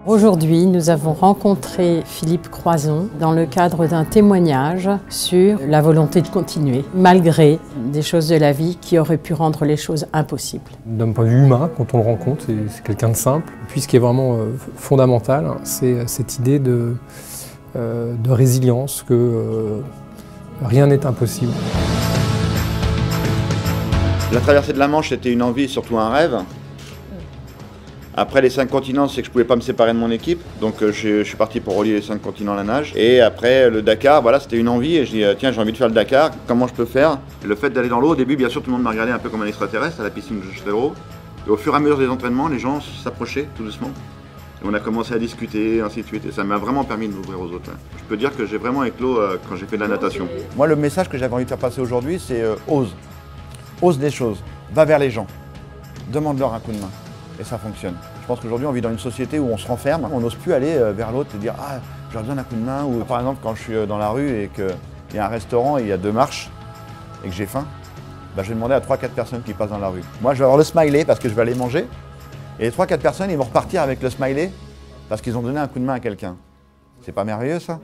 Aujourd'hui, nous avons rencontré Philippe Croison dans le cadre d'un témoignage sur la volonté de continuer, malgré des choses de la vie qui auraient pu rendre les choses impossibles. D'un point de vue humain, quand on le rencontre, c'est quelqu'un de simple. Puis ce qui est vraiment fondamental, c'est cette idée de résilience, que rien n'est impossible. La traversée de la Manche, c'était une envie, surtout un rêve. Après les 5 continents, c'est que je ne pouvais pas me séparer de mon équipe, donc je suis parti pour relier les 5 continents à la nage. Et après le Dakar, voilà, c'était une envie, et je dis tiens, j'ai envie de faire le Dakar, comment je peux faire? Le fait d'aller dans l'eau, au début, bien sûr, tout le monde m'a regardé un peu comme un extraterrestre à la piscine de Châtellerault. Et au fur et à mesure des entraînements, les gens s'approchaient tout doucement. Et on a commencé à discuter, ainsi de suite, et ça m'a vraiment permis de m'ouvrir aux autres. Je peux dire que j'ai vraiment éclos quand j'ai fait de la natation. Moi, le message que j'avais envie de faire passer aujourd'hui, c'est ose. Ose des choses, va vers les gens, demande-leur un coup de main, et ça fonctionne. Je pense qu'aujourd'hui, on vit dans une société où on se renferme, on n'ose plus aller vers l'autre et dire « Ah, j'aurais besoin d'un coup de main » ou par exemple, quand je suis dans la rue et qu'il y a un restaurant et il y a 2 marches et que j'ai faim, bah, je vais demander à 3-4 personnes qui passent dans la rue. Moi, je vais avoir le smiley parce que je vais aller manger, et les 3-4 personnes, ils vont repartir avec le smiley parce qu'ils ont donné un coup de main à quelqu'un. C'est pas merveilleux, ça?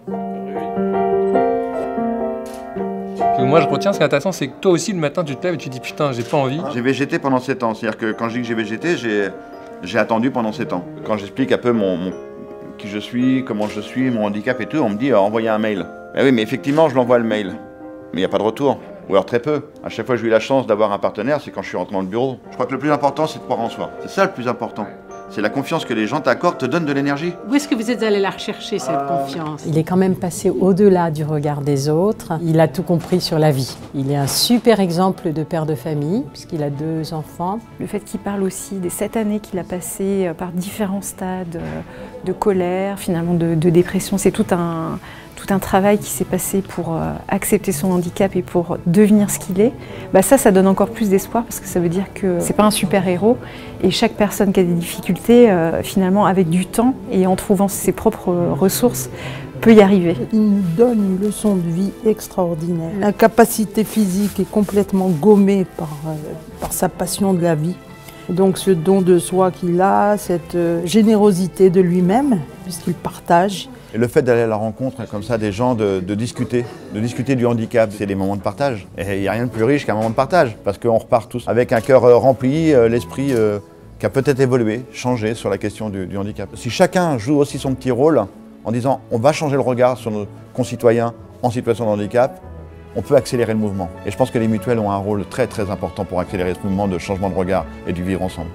Ce que moi je retiens, ce qui est intéressant, c'est que toi aussi le matin tu te lèves et tu te dis putain, j'ai pas envie. J'ai végété pendant 7 ans, c'est-à-dire que quand je dis que j'ai végété, j'ai attendu pendant 7 ans. Quand j'explique un peu qui je suis, comment je suis, mon handicap et tout, on me dit envoyez un mail. Eh oui, mais effectivement, je l'envoie le mail, mais il n'y a pas de retour, ou alors très peu. À chaque fois que j'ai eu la chance d'avoir un partenaire, c'est quand je suis rentré dans le bureau. Je crois que le plus important, c'est de croire en soi. C'est ça le plus important. C'est la confiance que les gens t'accordent, te donnent de l'énergie. Où est-ce que vous êtes allé la rechercher, cette confiance? Il est quand même passé au-delà du regard des autres. Il a tout compris sur la vie. Il est un super exemple de père de famille, puisqu'il a 2 enfants. Le fait qu'il parle aussi des 7 années qu'il a passées par différents stades de colère, finalement de dépression, c'est tout un travail qui s'est passé pour accepter son handicap et pour devenir ce qu'il est. Bah ça donne encore plus d'espoir parce que ça veut dire que c'est pas un super-héros et chaque personne qui a des difficultés, finalement, avec du temps et en trouvant ses propres ressources, peut y arriver. Il nous donne une leçon de vie extraordinaire. La capacité physique est complètement gommée par sa passion de la vie. Donc ce don de soi qu'il a, cette générosité de lui-même, puisqu'il partage. Et le fait d'aller à la rencontre comme ça des gens, de discuter du handicap, c'est des moments de partage. Et il n'y a rien de plus riche qu'un moment de partage, parce qu'on repart tous avec un cœur rempli, l'esprit qui a peut-être évolué, changé sur la question du handicap. Si chacun joue aussi son petit rôle en disant on va changer le regard sur nos concitoyens en situation de handicap, on peut accélérer le mouvement. Et je pense que les mutuelles ont un rôle très très important pour accélérer ce mouvement de changement de regard et du vivre ensemble.